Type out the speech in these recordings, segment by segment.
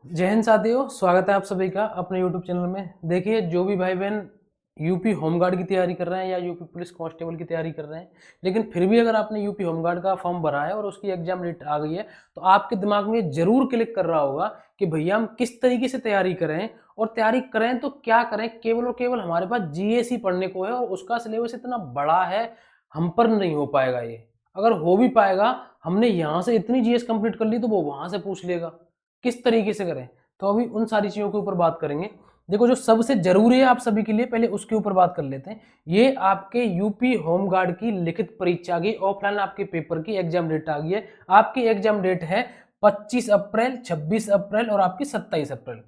जय हिंद साथियों, स्वागत है आप सभी का अपने यूट्यूब चैनल में। देखिए, जो भी भाई बहन यूपी होमगार्ड की तैयारी कर रहे हैं या यूपी पुलिस कांस्टेबल की तैयारी कर रहे हैं, लेकिन फिर भी अगर आपने यूपी होमगार्ड का फॉर्म भरा है और उसकी एग्जाम डेट आ गई है, तो आपके दिमाग में जरूर क्लिक कर रहा होगा कि भैया हम किस तरीके से तैयारी करें, और तैयारी करें तो क्या करें। केवल और केवल हमारे पास जीएस ही पढ़ने को है और उसका सिलेबस इतना बड़ा है, हम पर नहीं हो पाएगा। ये अगर हो भी पाएगा, हमने यहाँ से इतनी जीएस कंप्लीट कर ली तो वो वहां से पूछ लेगा। किस तरीके से करें, तो अभी उन सारी चीजों के ऊपर बात करेंगे। देखो, जो सबसे जरूरी है आप सभी के लिए, पहले उसके ऊपर बात कर लेते हैं। ये आपके यूपी होमगार्ड की लिखित परीक्षा की ऑफलाइन आपके पेपर की एग्जाम डेट आ गई है। आपकी एग्जाम डेट है 25 अप्रैल, 26 अप्रैल और आपकी 27 अप्रैल।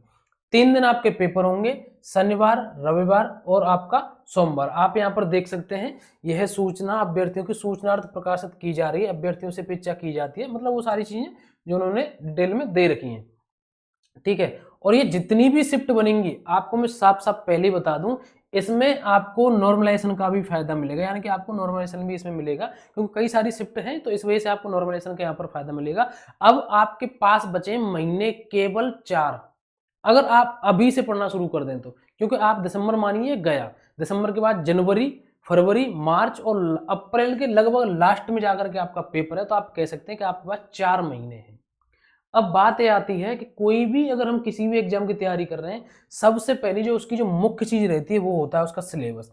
3 दिन आपके पेपर होंगे, शनिवार, रविवार और आपका सोमवार। आप यहाँ पर देख सकते हैं, यह सूचना अभ्यर्थियों की सूचनार्थ प्रकाशित की जा रही है, अभ्यर्थियों से अपेक्षा की जाती है, मतलब वो सारी चीजें जो उन्होंने डिटेल में दे रखी हैं। ठीक है। और ये जितनी भी शिफ्ट बनेंगी, आपको मैं साफ साफ पहले ही बता दूं, इसमें आपको नॉर्मलाइजेशन का भी फायदा मिलेगा, यानी कि आपको नॉर्मलाइजेशन भी इसमें मिलेगा, क्योंकि कई सारी शिफ्ट हैं, तो इस वजह से आपको नॉर्मलाइजेशन का यहाँ पर फायदा मिलेगा। अब आपके पास बचे महीने केवल 4। अगर आप अभी से पढ़ना शुरू कर दें तो, क्योंकि आप दिसंबर मानिए गया, दिसंबर के बाद जनवरी, फरवरी, मार्च और अप्रैल के लगभग लास्ट में जाकर के आपका पेपर है, तो आप कह सकते हैं कि आपके पास 4 महीने हैं। अब बात ये आती है कि कोई भी अगर हम किसी भी एग्जाम की तैयारी कर रहे हैं, सबसे पहले जो उसकी जो मुख्य चीज रहती है वो होता है उसका सिलेबस।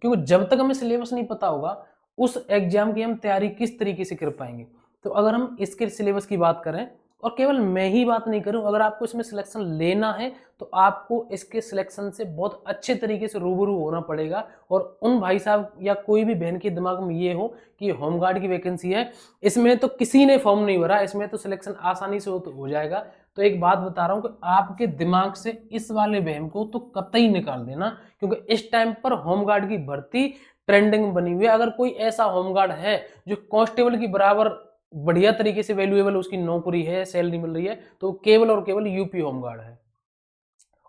क्योंकि जब तक हमें सिलेबस नहीं पता होगा, उस एग्जाम की हम तैयारी किस तरीके से कर पाएंगे। तो अगर हम इसके सिलेबस की बात करें, और केवल मैं ही बात नहीं करूं, अगर आपको इसमें सिलेक्शन लेना है तो आपको इसके सिलेक्शन से बहुत अच्छे तरीके से रूबरू होना पड़ेगा। और उन भाई साहब या कोई भी बहन के दिमाग में ये हो कि होमगार्ड की वैकेंसी है, इसमें तो किसी ने फॉर्म नहीं भरा, इसमें तो सिलेक्शन आसानी से हो जाएगा, तो एक बात बता रहा हूं कि आपके दिमाग से इस वाले वहम को तो कतई निकाल देना। क्योंकि इस टाइम पर होमगार्ड की भर्ती ट्रेंडिंग बनी हुई है। अगर कोई ऐसा होमगार्ड है जो कांस्टेबल की बराबर बढ़िया तरीके से वैल्यूएबल उसकी नौकरी है, सैलरी मिल रही है, तो केवल और केवल यूपी होमगार्ड है।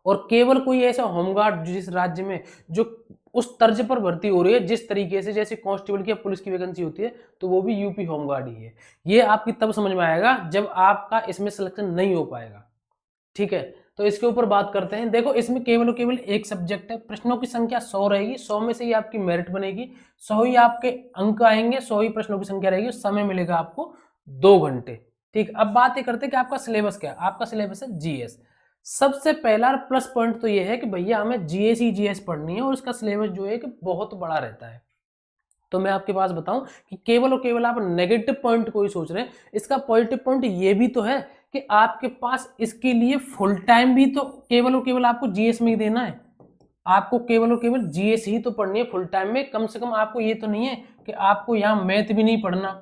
और केवल कोई ऐसा होमगार्ड जिस राज्य में जो उस तर्ज पर भर्ती हो रही है जिस तरीके से जैसे कांस्टेबल की या पुलिस की वैकेंसी होती है, तो वो भी यूपी होमगार्ड ही है। ये आपकी तब समझ में आएगा जब आपका इसमें सिलेक्शन नहीं हो पाएगा। ठीक है, तो इसके ऊपर बात करते हैं। देखो, इसमें केवल और केवल एक सब्जेक्ट है, प्रश्नों की संख्या 100 रहेगी, 100 में से ही आपकी मेरिट बनेगी, 100 ही आपके अंक आएंगे, 100 ही प्रश्नों की संख्या रहेगी, समय मिलेगा आपको 2 घंटे। ठीक, अब बात ये करते हैं कि आपका सिलेबस क्या है। आपका सिलेबस है जीएस। सबसे पहला प्लस पॉइंट तो ये है कि भैया हमें जीएस ही जीएस पढ़नी है, और उसका सिलेबस जो है कि बहुत बड़ा रहता है। तो मैं आपके पास बताऊं कि केवल और केवल आप नेगेटिव पॉइंट को ही सोच रहे हैं, इसका पॉजिटिव पॉइंट ये भी तो है कि आपके पास इसके लिए फुल टाइम भी तो केवल और केवल आपको जीएस में ही देना है। आपको केवल और केवल जीएस ही तो पढ़नी है फुल टाइम में। कम से कम आपको ये तो नहीं है कि आपको यहाँ मैथ भी नहीं पढ़ना,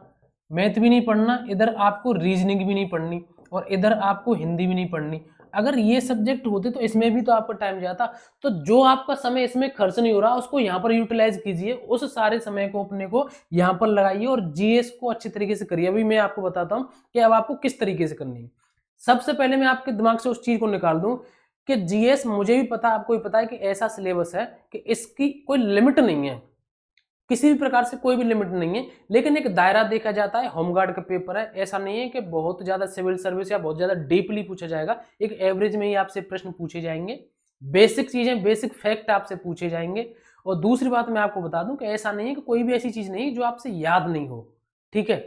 मैथ भी नहीं पढ़ना, इधर आपको रीजनिंग भी नहीं पढ़नी, और इधर आपको हिंदी भी नहीं पढ़नी। अगर ये सब्जेक्ट होते तो इसमें भी तो आपका टाइम जाता। तो जो आपका समय इसमें खर्च नहीं हो रहा उसको यहाँ पर यूटिलाइज कीजिए, उस सारे समय को अपने को यहाँ पर लगाइए और जीएस को अच्छे तरीके से करिए। अभी मैं आपको बताता हूँ कि अब आपको किस तरीके से करनी है। सबसे पहले मैं आपके दिमाग से उस चीज को निकाल दूं कि जीएस, मुझे भी पता, आपको भी पता है कि ऐसा सिलेबस है कि इसकी कोई लिमिट नहीं है, किसी भी प्रकार से कोई भी लिमिट नहीं है। लेकिन एक दायरा देखा जाता है, होमगार्ड का पेपर है, ऐसा नहीं है कि बहुत ज्यादा सिविल सर्विस या बहुत ज्यादा डीपली पूछा जाएगा। एक एवरेज में ही आपसे प्रश्न पूछे जाएंगे, बेसिक चीजें, बेसिक फैक्ट आपसे पूछे जाएंगे। और दूसरी बात मैं आपको बता दूं कि ऐसा नहीं है कि कोई भी ऐसी चीज नहीं जो आपसे याद नहीं हो। ठीक है,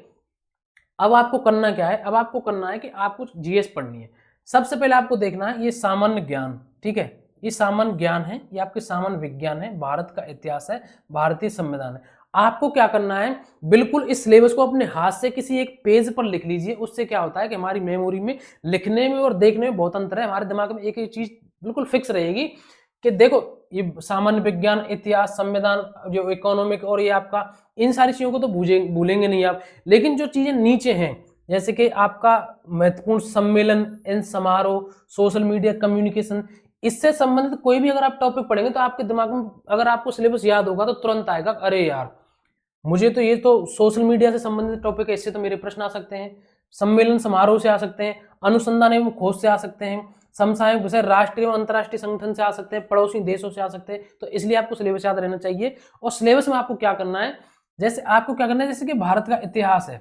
अब आपको करना क्या है, अब आपको करना है कि आपको जीएस पढ़नी है। सबसे पहले आपको देखना है ये सामान्य ज्ञान। ठीक है, ये सामान्य ज्ञान है, ये आपके सामान्य विज्ञान है, भारत का इतिहास है, भारतीय संविधान है। आपको क्या करना है, बिल्कुल इस सिलेबस को अपने हाथ से किसी एक पेज पर लिख लीजिए। उससे क्या होता है कि हमारी मेमोरी में लिखने में और देखने में बहुत अंतर है, हमारे दिमाग में एक एक चीज बिल्कुल फिक्स रहेगी कि देखो ये सामान्य विज्ञान, इतिहास, संविधान, जो इकोनॉमिक और ये आपका, इन सारी चीजों को तो भूलेंगे नहीं आप। लेकिन जो चीजें नीचे हैं, जैसे कि आपका महत्वपूर्ण सम्मेलन, इन समारोह, सोशल मीडिया, कम्युनिकेशन, इससे संबंधित कोई भी अगर आप टॉपिक पढ़ेंगे तो आपके दिमाग में, अगर आपको सिलेबस याद होगा तो तुरंत आएगा, अरे यार मुझे तो ये तो सोशल मीडिया से संबंधित टॉपिक है, इससे तो मेरे प्रश्न आ सकते हैं, सम्मेलन समारोह से आ सकते हैं, अनुसंधान एवं खोज से आ सकते हैं, समसामयिक विषय राष्ट्रीय एवं अंतरराष्ट्रीय संगठन से आ सकते हैं, पड़ोसी देशों से आ सकते हैं। तो इसलिए आपको सिलेबस याद रहना चाहिए। और सिलेबस में आपको क्या करना है, जैसे आपको क्या करना है, जैसे कि भारत का इतिहास है,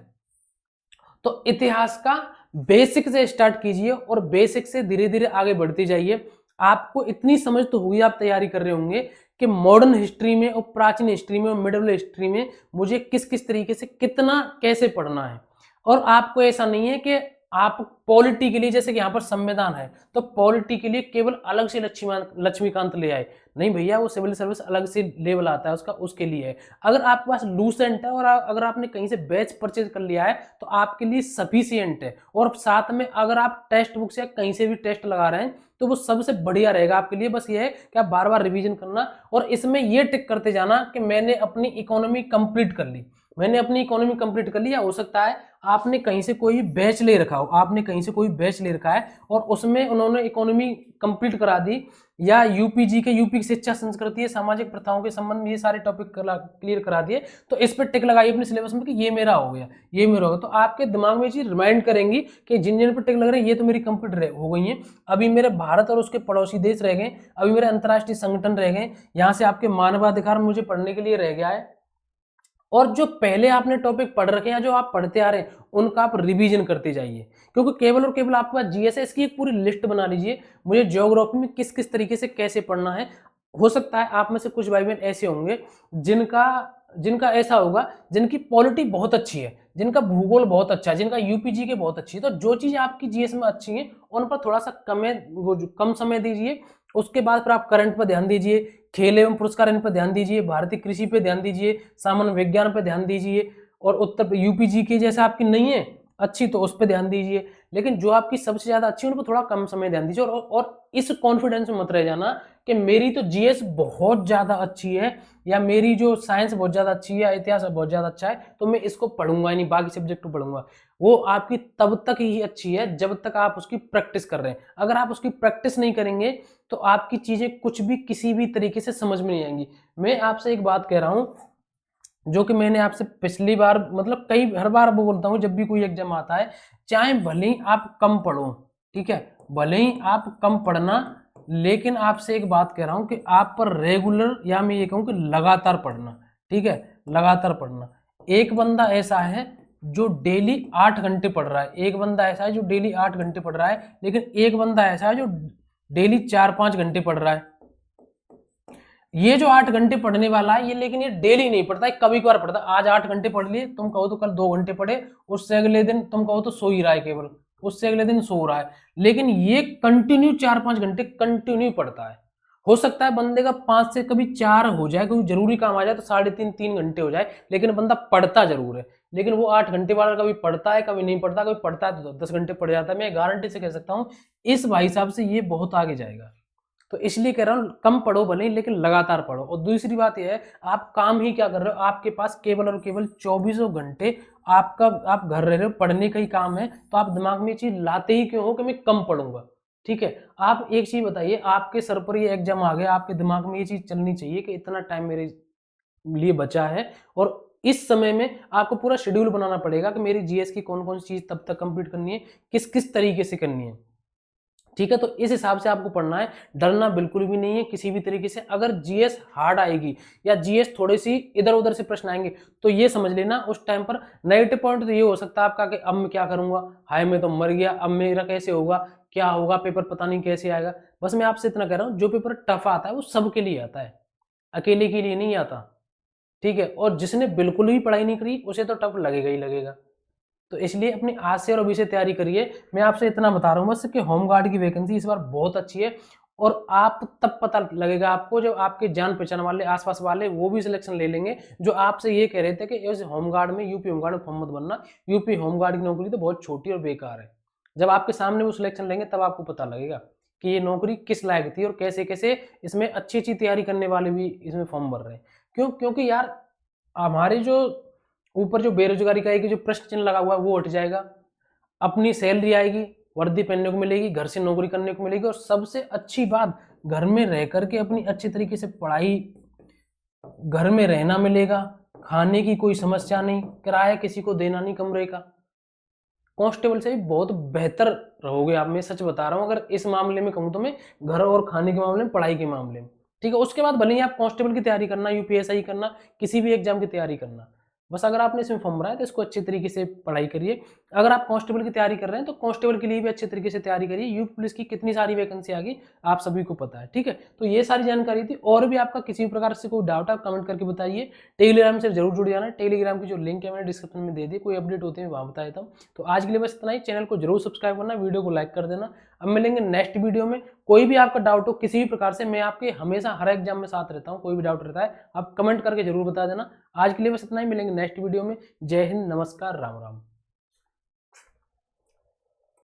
तो इतिहास का बेसिक से स्टार्ट कीजिए और बेसिक से धीरे धीरे आगे बढ़ते जाइए। आपको इतनी समझ तो हुई, आप तैयारी कर रहे होंगे कि मॉडर्न हिस्ट्री में और प्राचीन हिस्ट्री में और मिडिवल हिस्ट्री में मुझे किस किस तरीके से कितना कैसे पढ़ना है। और आपको ऐसा नहीं है कि आप पॉलिटी के लिए, जैसे कि यहाँ पर संविधान है तो पॉलिटी के लिए केवल अलग से लक्ष्मीकांत ले आए, नहीं भैया, वो सिविल सर्विस अलग से लेवल आता है उसका, उसके लिए है। अगर आपके पास लूसेंट है और अगर आपने कहीं से बैच परचेज कर लिया है तो आपके लिए सफिशियंट है। और साथ में अगर आप टेक्स्ट बुक से कहीं से भी टेस्ट लगा रहे हैं तो वो सबसे बढ़िया रहेगा आपके लिए। बस ये है कि आप बार बार रिवीजन करना और इसमें ये टिक करते जाना कि मैंने अपनी इकोनॉमी कंप्लीट कर ली, मैंने अपनी इकोनॉमी कंप्लीट कर ली। या हो सकता है आपने कहीं से कोई बैच ले रखा हो, आपने कहीं से कोई बैच ले रखा है और उसमें उन्होंने इकोनॉमी कंप्लीट करा दी, या यूपीजी के यूपी की शिक्षा संस्कृति सामाजिक प्रथाओं के संबंध में ये सारे टॉपिक क्लियर करा दिए, तो इस पर टिक लगाइए अपने सिलेबस में कि ये मेरा हो गया, ये मेरा हो गया। तो आपके दिमाग में ये चीज रिमाइंड करेंगी कि जिन जिन पर टिक लग रहे हैं ये तो मेरी कंप्लीट हो गई है। अभी मेरे भारत और उसके पड़ोसी देश रह गए, अभी मेरे अंतर्राष्ट्रीय संगठन रह गए, यहाँ से आपके मानवाधिकार मुझे पढ़ने के लिए रह गया है। और जो पहले आपने टॉपिक पढ़ रखे हैं, जो आप पढ़ते आ रहे हैं, उनका आप रिवीजन करते जाइए, क्योंकि केवल और केवल आपके पास जीएस है। इसकी एक पूरी लिस्ट बना लीजिए, मुझे ज्योग्राफी में किस किस तरीके से कैसे पढ़ना है। हो सकता है आप में से कुछ भाई बहन ऐसे होंगे जिनका ऐसा होगा, जिनकी पॉलिटी बहुत अच्छी है, जिनका भूगोल बहुत अच्छा है, जिनका यूपीजी के बहुत अच्छी है। तो जो चीज आपकी जीएस में अच्छी है उन पर थोड़ा सा कम समय दीजिए। उसके बाद फिर आप करंट पर ध्यान दीजिए, खेल एवं पुरस्कार इन पर ध्यान दीजिए, भारतीय कृषि पे ध्यान दीजिए, सामान्य विज्ञान पे ध्यान दीजिए। और उत्तर यूपीजी के जैसे आपकी नहीं है अच्छी तो उस पर ध्यान दीजिए, लेकिन जो आपकी सबसे ज्यादा अच्छी है उन पर थोड़ा कम समय ध्यान दीजिए। और इस कॉन्फिडेंस में मत रह जाना कि मेरी तो जीएस बहुत ज्यादा अच्छी है, या मेरी जो साइंस बहुत ज्यादा अच्छी है, या इतिहास बहुत ज्यादा अच्छा है तो मैं इसको पढ़ूंगा नहीं, बाकी सब्जेक्ट को पढ़ूंगा। वो आपकी तब तक ही अच्छी है जब तक आप उसकी प्रैक्टिस कर रहे हैं। अगर आप उसकी प्रैक्टिस नहीं करेंगे तो आपकी चीजें कुछ भी किसी भी तरीके से समझ में नहीं आएंगी। मैं आपसे एक बात कह रहा हूं जो कि मैंने आपसे पिछली बार, मतलब हर बार वो बोलता हूं जब भी कोई एग्जाम आता है, चाहे भले ही आप कम पढ़ो, ठीक है, भले ही आप कम पढ़ना, लेकिन आपसे एक बात कह रहा हूं कि आप पर रेगुलर, या मैं ये कहूं कि लगातार पढ़ना, ठीक है, लगातार पढ़ना। एक बंदा ऐसा है जो डेली 8 घंटे पढ़ रहा है, एक बंदा ऐसा है जो डेली 8 घंटे पढ़ रहा है, लेकिन एक बंदा ऐसा है जो डेली 4-5 घंटे पढ़ रहा है। ये जो 8 घंटे पढ़ने वाला है ये, लेकिन ये डेली नहीं पढ़ता है, कभी कभार पढ़ता है। आज 8 घंटे पढ़ लिए, तुम कहो तो कल 2 घंटे पढ़े, उससे अगले दिन तुम कहो तो सो ही रहा है केवल, उससे अगले दिन सो रहा है। लेकिन ये कंटिन्यू 4-5 घंटे कंटिन्यू पढ़ता है। हो सकता है बंदे का 5 से कभी 4 हो जाए, कोई जरूरी काम आ जाए तो 3.5-3 घंटे हो जाए, लेकिन बंदा पढ़ता जरूर है। लेकिन वो 8 घंटे वाला कभी पढ़ता है कभी नहीं पढ़ता, कभी पढ़ता है तो 10 घंटे पढ़ जाता है। मैं गारंटी से कह सकता हूँ इस भाई साहब से ये बहुत आगे जाएगा। तो इसलिए कह रहा हूं कम पढ़ो भले ही, लेकिन लगातार पढ़ो। और दूसरी बात यह है, आप काम ही क्या कर रहे हो, आपके पास केवल और केवल 24 घंटे आप घर रह रहे हो, पढ़ने का ही काम है, तो आप दिमाग में ये चीज लाते ही क्यों हो कि मैं कम पढ़ूंगा। ठीक है, आप एक चीज बताइए, आपके सर पर ये एग्जाम आ गया, आपके दिमाग में ये चीज चलनी चाहिए कि इतना टाइम मेरे लिए बचा है, और इस समय में आपको पूरा शेड्यूल बनाना पड़ेगा कि मेरी जीएस की कौन कौन सी चीज तब तक कंप्लीट करनी है, किस किस तरीके से करनी है। ठीक है, तो इस हिसाब से आपको पढ़ना है, डरना बिल्कुल भी नहीं है किसी भी तरीके से। अगर जीएस हार्ड आएगी या जीएस थोड़ी सी इधर उधर से प्रश्न आएंगे तो ये समझ लेना उस टाइम पर नेगेटिव पॉइंट तो ये हो सकता है आपका कि अब मैं क्या करूंगा, हाय मैं तो मर गया, अब मेरा कैसे होगा, क्या होगा, पेपर पता नहीं कैसे आएगा। बस मैं आपसे इतना कह रहा हूँ, जो पेपर टफ आता है वो सबके लिए आता है, अकेले के लिए नहीं आता। ठीक है, और जिसने बिल्कुल भी पढ़ाई नहीं करी उसे तो टफ लगेगा ही लगेगा। तो इसलिए अपनी आज से और अभी से तैयारी करिए। मैं आपसे इतना बता रहा हूँ बस कि होमगार्ड की वैकेंसी इस बार बहुत अच्छी है, और आप तब पता लगेगा आपको जब आपके जान पहचान वाले आसपास वाले वो भी सिलेक्शन ले लेंगे, जो आपसे ये कह रहे थे कि इस होमगार्ड में, यूपी होमगार्ड में फॉर्म मत बनना, यूपी होमगार्ड की नौकरी तो बहुत छोटी और बेकार है। जब आपके सामने वो सिलेक्शन लेंगे तब आपको पता लगेगा कि ये नौकरी किस लायक थी, और कैसे कैसे इसमें अच्छी अच्छी तैयारी करने वाले भी इसमें फॉर्म भर रहे हैं। क्योंकि यार हमारे जो ऊपर जो बेरोजगारी का एक जो प्रश्न चिन्ह लगा हुआ है वो हट जाएगा, अपनी सैलरी आएगी, वर्दी पहनने को मिलेगी, घर से नौकरी करने को मिलेगी, और सबसे अच्छी बात घर में रह करके अपनी अच्छी तरीके से पढ़ाई, घर में रहना मिलेगा, खाने की कोई समस्या नहीं, किराया किसी को देना नहीं कमरे का। कांस्टेबल से भी बहुत बेहतर रहोगे आप, मैं सच बता रहा हूँ। अगर इस मामले में कहूँ तो मैं, घर और खाने के मामले में, पढ़ाई के मामले में। ठीक है, उसके बाद भले ही आप कांस्टेबल की तैयारी करना, यूपीएसआई करना, किसी भी एग्जाम की तैयारी करना, बस अगर आपने इसमें फॉर्म भरा है तो इसको अच्छे तरीके से पढ़ाई करिए। अगर आप कांस्टेबल की तैयारी कर रहे हैं तो कांस्टेबल के लिए भी अच्छे तरीके से तैयारी करिए। यूपी पुलिस की कितनी सारी वैकेंसी आ गई आप सभी को पता है, ठीक है। तो ये सारी जानकारी थी। और भी आपका किसी भी प्रकार से कोई डाउट आप कमेंट करके बताइए। टेलीग्राम से जरूर जुड़ जाना। टेलीग्राम की जो लिंक है मैंने डिस्क्रिप्शन में दे दी, कोई अपडेट होते हैं वहां बता देता हूँ। तो आज के लिए बस इतना ही। चैनल को जरूर सब्सक्राइब करना, वीडियो को लाइक कर देना। अब मिलेंगे नेक्स्ट वीडियो में। कोई भी आपका डाउट हो किसी भी प्रकार से, मैं आपके हमेशा हर एग्जाम में साथ रहता हूँ। कोई भी डाउट रहता है आप कमेंट करके जरूर बता देना। आज के लिए बस इतना ही। मिलेंगे नेक्स्ट वीडियो में। जय हिंद, नमस्कार, राम राम।